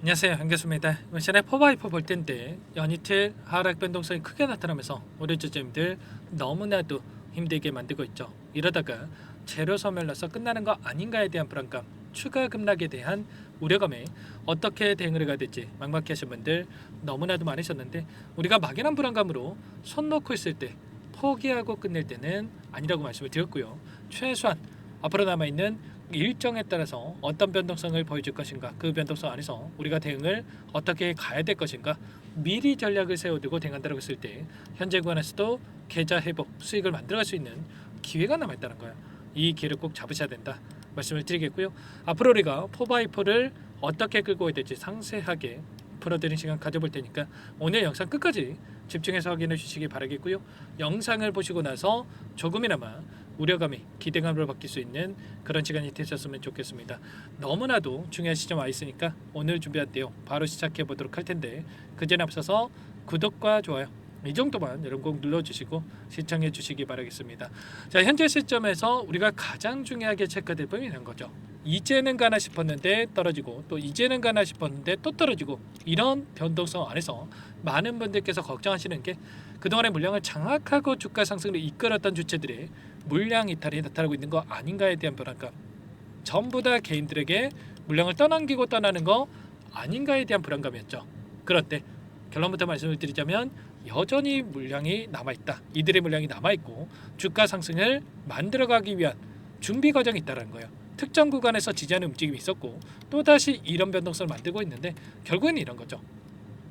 안녕하세요, 한교수입니다. 이번 시간에 4x4 볼 텐데 연이틀 하락 변동성이 크게 나타나면서 우리 주주님들 너무나도 힘들게 만들고 있죠. 이러다가 재료 소멸로서 끝나는 거 아닌가에 대한 불안감, 추가 급락에 대한 우려감에 어떻게 대응을 해야 될지 막막해하신 분들 너무나도 많으셨는데, 우리가 막연한 불안감으로 손 놓고 있을 때 포기하고 끝낼 때는 아니라고 말씀을 드렸고요. 최소한 앞으로 남아있는 일정에 따라서 어떤 변동성을 보여줄 것인가, 그 변동성 안에서 우리가 대응을 어떻게 가야 될 것인가 미리 전략을 세워두고 대응한다고 했을 때 현재 구간에서도 계좌 회복 수익을 만들어갈 수 있는 기회가 남아있다는 거예요. 이 기회를 꼭 잡으셔야 된다 말씀을 드리겠고요. 앞으로 우리가 4x4를 어떻게 끌고 가야 될지 상세하게 풀어드리는 시간 가져볼 테니까 오늘 영상 끝까지 집중해서 확인해 주시기 바라겠고요. 영상을 보시고 나서 조금이나마 우려감이 기대감으로 바뀔 수 있는 그런 시간이 되셨으면 좋겠습니다. 너무나도 중요한 시점 와 있으니까 오늘 준비한 내용 바로 시작해 보도록 할 텐데, 그 전에 앞서서 구독과 좋아요 이 정도만 여러분 꼭 눌러주시고 시청해 주시기 바라겠습니다. 자, 현재 시점에서 우리가 가장 중요하게 체크될 부분이 있는 거죠. 이제는 가나 싶었는데 떨어지고, 또 이제는 가나 싶었는데 또 떨어지고, 이런 변동성 안에서 많은 분들께서 걱정하시는 게 그동안의 물량을 장악하고 주가 상승을 이끌었던 주체들의 물량 이탈이 나타나고 있는 거 아닌가에 대한 불안감, 전부 다 개인들에게 물량을 떠넘기고 떠나는 거 아닌가에 대한 불안감이었죠. 그런데 결론부터 말씀을 드리자면 여전히 물량이 남아있다, 이들의 물량이 남아있고 주가 상승을 만들어가기 위한 준비 과정이 있다는 거예요. 특정 구간에서 지지하는 움직임이 있었고 또다시 이런 변동성을 만들고 있는데, 결국에는 이런 거죠.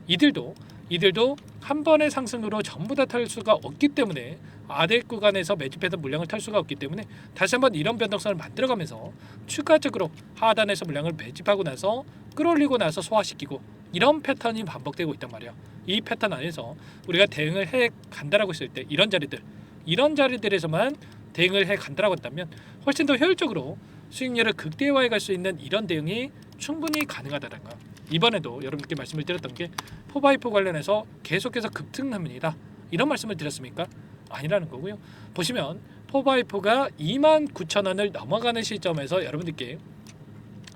이들도 한 번의 상승으로 전부 다 탈 수가 없기 때문에, 아래 구간에서 매집해서 물량을 탈 수가 없기 때문에 다시 한번 이런 변동성을 만들어가면서 추가적으로 하단에서 물량을 매집하고 나서 끌어올리고 나서 소화시키고, 이런 패턴이 반복되고 있단 말이에요. 이 패턴 안에서 우리가 대응을 해 간다라고 했을 때 이런 자리들에서만 대응을 해 간다라고 했다면 훨씬 더 효율적으로 수익률을 극대화해 갈 수 있는 이런 대응이 충분히 가능하다는 거. 이번에도 여러분께 말씀을 드렸던 게 4x4 관련해서 계속해서 급등합니다, 이런 말씀을 드렸습니까? 아니라는 거고요. 보시면 4x4가 29,000원을 넘어가는 시점에서 여러분들께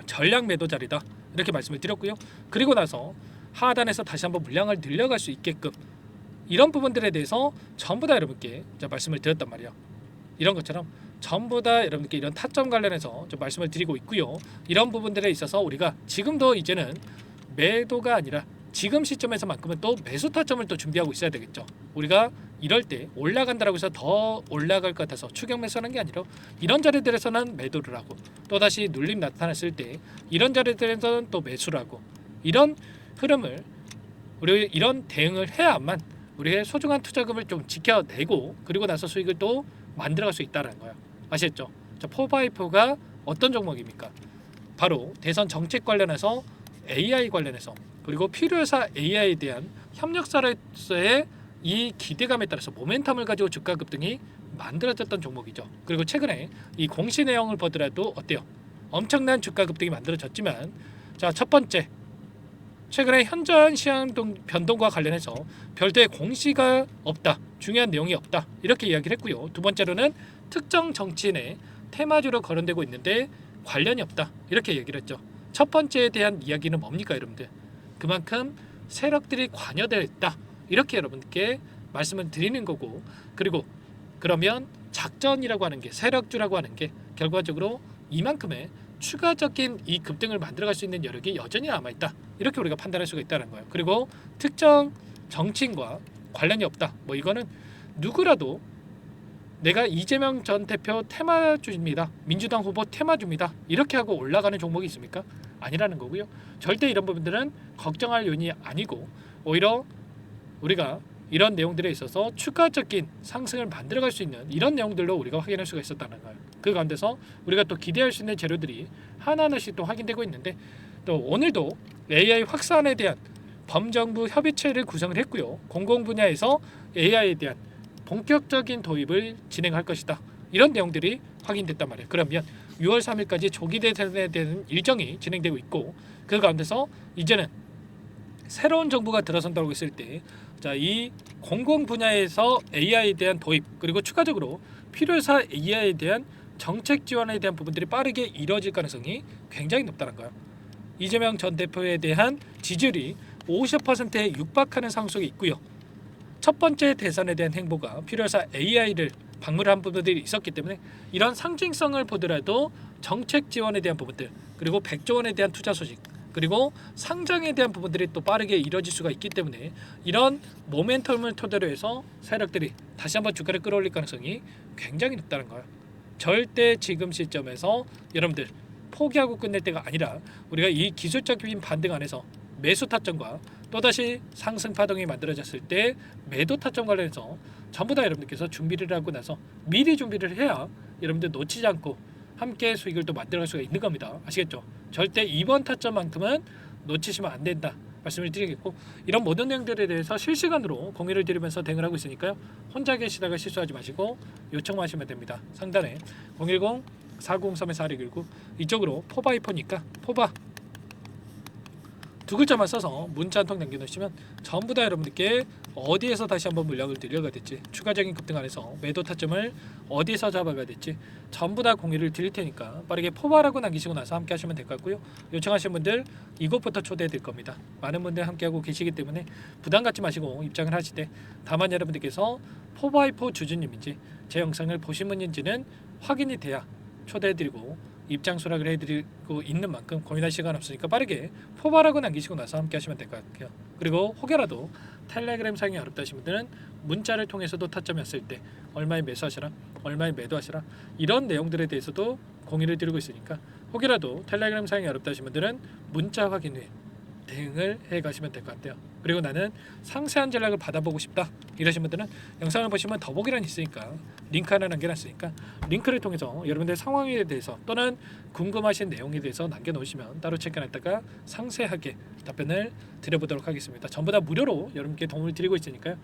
전략 매도 자리다 이렇게 말씀을 드렸고요. 그리고 나서 하단에서 다시 한번 물량을 늘려갈 수 있게끔 이런 부분들에 대해서 전부 다 여러분께 말씀을 드렸단 말이에요. 이런 것처럼 전부 다 여러분께 이런 타점 관련해서 좀 말씀을 드리고 있고요. 이런 부분들에 있어서 우리가 지금도 이제는 매도가 아니라 지금 시점에서만큼은 또 매수 타점을 또 준비하고 있어야 되겠죠. 우리가 이럴 때 올라간다라고 해서 더 올라갈 것 같아서 추격 매수하는 게 아니라 이런 자리들에서는 매도를 하고, 또다시 눌림 나타났을 때 이런 자리들에서는 또 매수를 하고, 이런 흐름을 우리 이런 대응을 해야만 우리의 소중한 투자금을 좀 지켜내고 그리고 나서 수익을 또 만들어갈 수 있다는 거예요. 아시겠죠? 자, 4x4가 어떤 종목입니까? 바로 대선 정책 관련해서 AI 관련해서, 그리고 필요회사 AI에 대한 협력사로서의 이 기대감에 따라서 모멘텀을 가지고 주가 급등이 만들어졌던 종목이죠. 그리고 최근에 이 공시 내용을 보더라도 어때요? 엄청난 주가 급등이 만들어졌지만, 자, 첫 번째, 최근에 현저한 시장 변동과 관련해서 별도의 공시가 없다, 중요한 내용이 없다 이렇게 이야기를 했고요. 두 번째로는 특정 정치인의 테마주로 거론되고 있는데 관련이 없다 이렇게 얘기를 했죠. 첫 번째에 대한 이야기는 뭡니까 여러분들? 그만큼 세력들이 관여되어 있다 이렇게 여러분께 말씀을 드리는 거고, 그리고 그러면 작전이라고 하는 게, 세력주라고 하는 게 결과적으로 이만큼의 추가적인 이 급등을 만들어갈 수 있는 여력이 여전히 남아있다 이렇게 우리가 판단할 수가 있다는 거예요. 그리고 특정 정치인과 관련이 없다, 뭐 이거는 누구라도 내가 이재명 전 대표 테마주입니다, 민주당 후보 테마주입니다 이렇게 하고 올라가는 종목이 있습니까? 아니라는 거고요. 절대 이런 부분들은 걱정할 요인이 아니고, 오히려 우리가 이런 내용들에 있어서 추가적인 상승을 만들어갈 수 있는 이런 내용들로 우리가 확인할 수가 있었다는 거예요. 그 가운데서 우리가 또 기대할 수 있는 재료들이 하나하나씩 또 확인되고 있는데, 또 오늘도 AI 확산에 대한 범정부 협의체를 구성을 했고요. 공공 분야에서 AI에 대한 본격적인 도입을 진행할 것이다 이런 내용들이 확인됐단 말이에요. 그러면 6월 3일까지 조기 대선에 대한 일정이 진행되고 있고, 그 가운데서 이제는 새로운 정부가 들어선다고 했을 때, 자, 이 공공 분야에서 AI에 대한 도입, 그리고 추가적으로 필요회사 AI에 대한 정책 지원에 대한 부분들이 빠르게 이루어질 가능성이 굉장히 높다는 거예요. 이재명 전 대표에 대한 지지율이 50%에 육박하는 상속이 있고요. 첫 번째 대선에 대한 행보가 필요해서 AI를 방문한 부분들이 있었기 때문에 이런 상징성을 보더라도 정책 지원에 대한 부분들, 그리고 100조 원에 대한 투자 소식, 그리고 상장에 대한 부분들이 또 빠르게 이뤄질 수가 있기 때문에 이런 모멘텀을 토대로 해서 세력들이 다시 한번 주가를 끌어올릴 가능성이 굉장히 높다는 거예요. 절대 지금 시점에서 여러분들 포기하고 끝낼 때가 아니라 우리가 이 기술적인 반등 안에서 매수 타점과 또다시 상승 파동이 만들어졌을 때 매도 타점 관련해서 전부 다 여러분들께서 준비를 하고 나서 미리 준비를 해야 여러분들 놓치지 않고 함께 수익을 또 만들어갈 수가 있는 겁니다. 아시겠죠? 절대 이번 타점만큼은 놓치시면 안 된다 말씀을 드리겠고, 이런 모든 내용들에 대해서 실시간으로 공유를 드리면서 대응을 하고 있으니까요. 혼자 계시다가 실수하지 마시고 요청만 하시면 됩니다. 상단에 010-493-4619 이쪽으로 포바이포니까 포바 두 글자만 써서 문자 한 통 남겨놓으시면 전부 다 여러분들께 어디에서 다시 한번 물량을 들여가 될지, 추가적인 급등 안에서 매도 타점을 어디서 잡아가야 될지 전부 다 공유를 드릴 테니까 빠르게 포바라고 남기시고 나서 함께 하시면 될 것 같고요. 요청하신 분들 이곳부터 초대해 드릴 겁니다. 많은 분들 함께하고 계시기 때문에 부담 갖지 마시고 입장을 하시되, 다만 여러분들께서 포바이포 주주님인지 제 영상을 보신 분인지는 확인이 돼야 초대해 드리고 입장 수락을 해드리고 있는 만큼 고민할 시간 없으니까 빠르게 포바라고 남기시고 나서 함께 하시면 될 것 같아요. 그리고 혹여라도 텔레그램 사용이 어렵다 하신 분들은 문자를 통해서도 타점이 왔을 때 얼마에 매수하시라, 얼마에 매도하시라, 이런 내용들에 대해서도 공유를 드리고 있으니까 혹여라도 텔레그램 사용이 어렵다 하신 분들은 문자 확인 후에 대응을 해 가시면 될 것 같아요. 그리고 나는 상세한 전략을 받아보고 싶다 이러신 분들은 영상을 보시면 더보기란이 있으니까 링크 하나 남겨놨으니까 링크를 통해서 여러분들 상황에 대해서 또는 궁금하신 내용에 대해서 남겨놓으시면 따로 체크해놨다가 상세하게 답변을 드려보도록 하겠습니다. 전부 다 무료로 여러분께 도움을 드리고 있으니까요.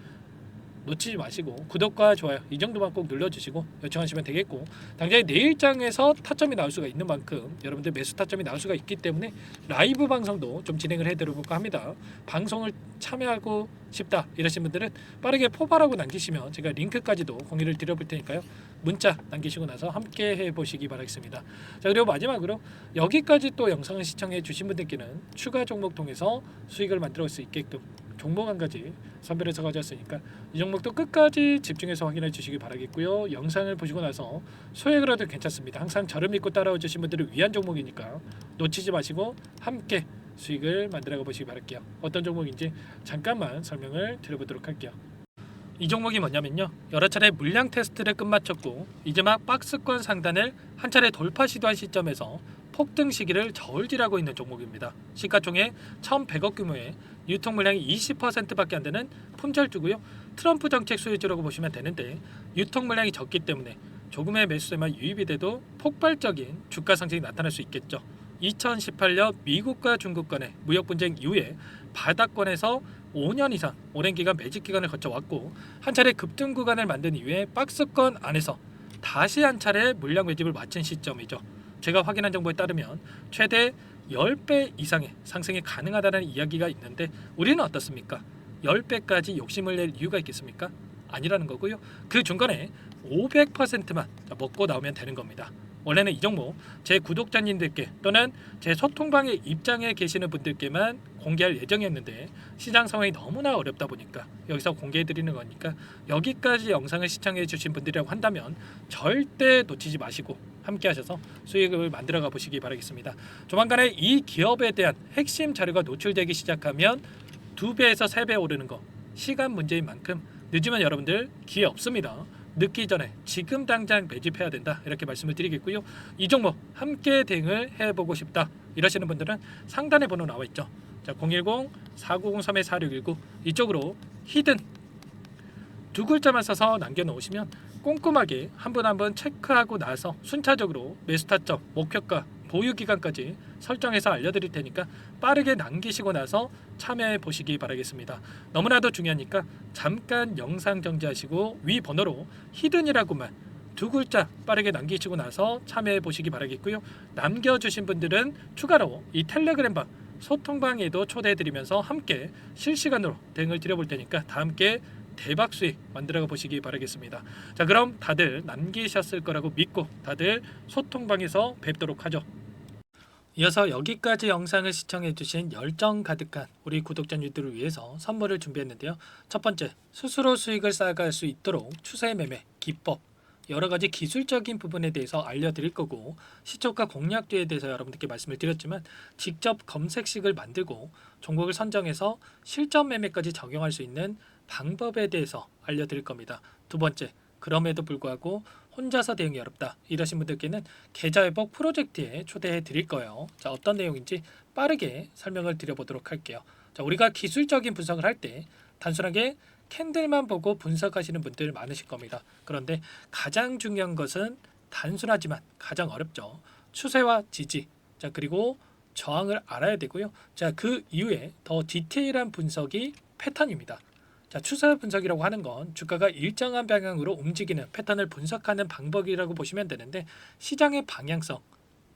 놓치지 마시고 구독과 좋아요 이 정도만 꼭 눌러주시고 요청하시면 되겠고, 당장에 내일장에서 타점이 나올 수가 있는 만큼 여러분들 매수 타점이 나올 수가 있기 때문에 라이브 방송도 좀 진행을 해드려볼까 합니다. 방송을 참여하고 싶다 이러신 분들은 빠르게 포바라고 남기시면 제가 링크까지도 공유를 드려볼 테니까요. 문자 남기시고 나서 함께 해보시기 바라겠습니다. 자, 그리고 마지막으로 여기까지 또 영상을 시청해 주신 분들께는 추가 종목 통해서 수익을 만들어 올 수 있게끔 종목 한 가지 선별해서 가져왔으니까 이 종목도 끝까지 집중해서 확인해 주시기 바라겠고요. 영상을 보시고 나서 소액을 하도 괜찮습니다. 항상 저를 믿고 따라와 주신 분들을 위한 종목이니까 놓치지 마시고 함께 수익을 만들어 보시기 바랄게요. 어떤 종목인지 잠깐만 설명을 드려보도록 할게요. 이 종목이 뭐냐면요, 여러 차례 물량 테스트를 끝마쳤고 이제 막 박스권 상단을 한 차례 돌파 시도한 시점에서 폭등 시기를 저울질하고 있는 종목입니다. 시가총액 1,100억 규모의 유통 물량이 20%밖에 안 되는 품절주고요. 트럼프 정책 수혜주라고 보시면 되는데 유통 물량이 적기 때문에 조금의 매수세만 유입이 돼도 폭발적인 주가 상승이 나타날 수 있겠죠. 2018년 미국과 중국 간의 무역 분쟁 이후에 바닥권에서 5년 이상 오랜 기간 매집 기간을 거쳐왔고 한 차례 급등 구간을 만든 이후에 박스권 안에서 다시 한 차례 물량 매집을 마친 시점이죠. 제가 확인한 정보에 따르면 최대 10배 이상의 상승이 가능하다는 이야기가 있는데 우리는 어떻습니까? 10배까지 욕심을 낼 이유가 있겠습니까? 아니라는 거고요. 그 중간에 500%만 먹고 나오면 되는 겁니다. 원래는 이 종목 제 구독자님들께 또는 제 소통방에 입장해 계시는 분들께만 공개할 예정이었는데 시장 상황이 너무나 어렵다 보니까 여기서 공개해 드리는 거니까 여기까지 영상을 시청해 주신 분들이라고 한다면 절대 놓치지 마시고 함께 하셔서 수익을 만들어 가 보시기 바라겠습니다. 조만간에 이 기업에 대한 핵심 자료가 노출되기 시작하면 2배에서 3배 오르는 거 시간 문제인 만큼 늦으면 여러분들 기회 없습니다. 늦기 전에 지금 당장 매집해야 된다 이렇게 말씀을 드리겠고요. 이 종목 함께 대응을 해보고 싶다 이러시는 분들은 상단에 번호 나와 있죠. 자, 010-4903-4619 이쪽으로 히든 두 글자만 써서 남겨놓으시면 꼼꼼하게 한 분 한 분 체크하고 나서 순차적으로 매수 타점, 목표가, 보유 기간까지 설정해서 알려드릴 테니까 빠르게 남기시고 나서 참여해 보시기 바라겠습니다. 너무나도 중요하니까 잠깐 영상 정지하시고 위 번호로 히든이라고만 두 글자 빠르게 남기시고 나서 참여해 보시기 바라겠고요. 남겨주신 분들은 추가로 이 텔레그램방 소통방에도 초대해 드리면서 함께 실시간으로 대응을 드려볼 테니까 다 함께 대박 수익 만들어 보시기 바라겠습니다. 자, 그럼 다들 남기셨을 거라고 믿고 다들 소통방에서 뵙도록 하죠. 이어서 여기까지 영상을 시청해주신 열정 가득한 우리 구독자님들을 위해서 선물을 준비했는데요. 첫 번째, 스스로 수익을 쌓아갈 수 있도록 추세 매매 기법, 여러 가지 기술적인 부분에 대해서 알려드릴 거고, 시초가 공략주에 대해서 여러분들께 말씀을 드렸지만 직접 검색식을 만들고 종목을 선정해서 실전 매매까지 적용할 수 있는 방법에 대해서 알려드릴 겁니다. 두 번째, 그럼에도 불구하고 혼자서 대응이 어렵다 이러신 분들께는 계좌회복 프로젝트에 초대해 드릴 거예요. 자, 어떤 내용인지 빠르게 설명을 드려보도록 할게요. 자, 우리가 기술적인 분석을 할 때 단순하게 캔들만 보고 분석하시는 분들 많으실 겁니다. 그런데 가장 중요한 것은 단순하지만 가장 어렵죠. 추세와 지지, 자, 그리고 저항을 알아야 되고요. 자, 그 이후에 더 디테일한 분석이 패턴입니다. 자, 추세 분석이라고 하는 건 주가가 일정한 방향으로 움직이는 패턴을 분석하는 방법이라고 보시면 되는데, 시장의 방향성,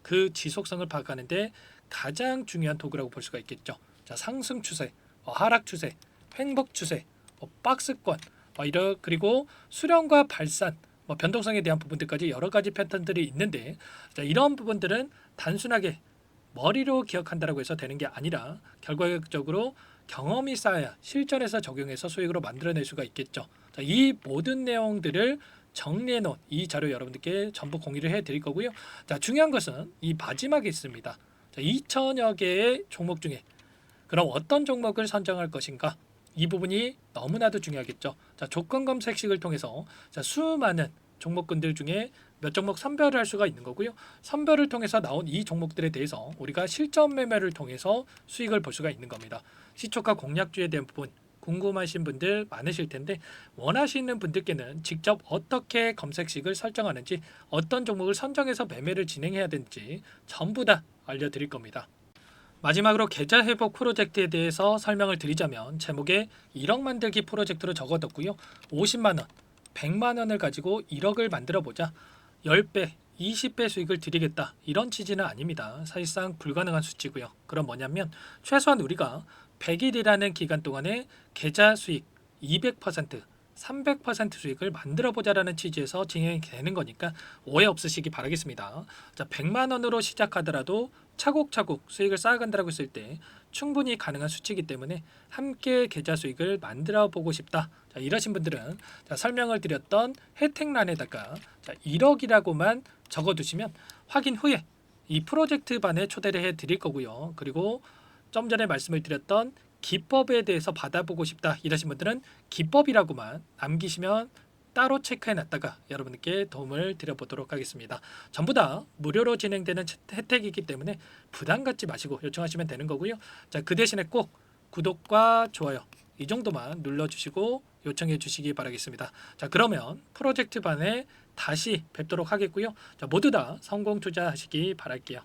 그 지속성을 파악하는데 가장 중요한 도구라고 볼 수가 있겠죠. 자, 상승 추세, 하락 추세, 횡복 추세, 박스권, 그리고 수렴과 발산, 변동성에 대한 부분들까지 여러 가지 패턴들이 있는데, 자, 이런 부분들은 단순하게 머리로 기억한다라고 해서 되는 게 아니라 결과적으로 경험이 쌓아야 실전에서 적용해서 수익으로 만들어낼 수가 있겠죠. 자, 이 모든 내용들을 정리해 놓은 이 자료 여러분들께 전부 공유를 해 드릴 거고요. 자, 중요한 것은 이 마지막에 있습니다. 자, 2천여 개의 종목 중에 그럼 어떤 종목을 선정할 것인가? 이 부분이 너무나도 중요하겠죠. 자, 조건 검색식을 통해서 자, 수많은 종목군들 중에 몇 종목 선별을 할 수가 있는 거고요. 선별을 통해서 나온 이 종목들에 대해서 우리가 실전 매매를 통해서 수익을 볼 수가 있는 겁니다. 시초가 공략주에 대한 부분 궁금하신 분들 많으실 텐데, 원하시는 분들께는 직접 어떻게 검색식을 설정하는지, 어떤 종목을 선정해서 매매를 진행해야 되는지 전부 다 알려드릴 겁니다. 마지막으로 계좌 회복 프로젝트에 대해서 설명을 드리자면, 제목에 1억 만들기 프로젝트로 적어뒀고요. 50만 원, 100만 원을 가지고 1억을 만들어 보자. 10배, 20배 수익을 드리겠다. 이런 취지는 아닙니다. 사실상 불가능한 수치고요. 그럼 뭐냐면 최소한 우리가 100일이라는 기간 동안에 계좌 수익 200%, 300% 수익을 만들어 보자라는 취지에서 진행이 되는 거니까 오해 없으시기 바라겠습니다. 자, 100만 원으로 시작하더라도 차곡차곡 수익을 쌓아간다고 했을 때 충분히 가능한 수치이기 때문에 함께 계좌 수익을 만들어 보고 싶다. 자, 이러신 분들은 자, 설명을 드렸던 혜택란에다가 자, 1억이라고만 적어두시면 확인 후에 이 프로젝트 반에 초대를 해 드릴 거고요. 그리고 좀 전에 말씀을 드렸던 기법에 대해서 받아보고 싶다 이러신 분들은 기법이라고만 남기시면 따로 체크해 놨다가 여러분께 도움을 드려보도록 하겠습니다. 전부 다 무료로 진행되는 혜택이기 때문에 부담 갖지 마시고 요청하시면 되는 거고요. 자, 그 대신에 꼭 구독과 좋아요 이 정도만 눌러주시고 요청해 주시기 바라겠습니다. 자, 그러면 프로젝트 반에 다시 뵙도록 하겠고요. 자, 모두 다 성공 투자하시기 바랄게요.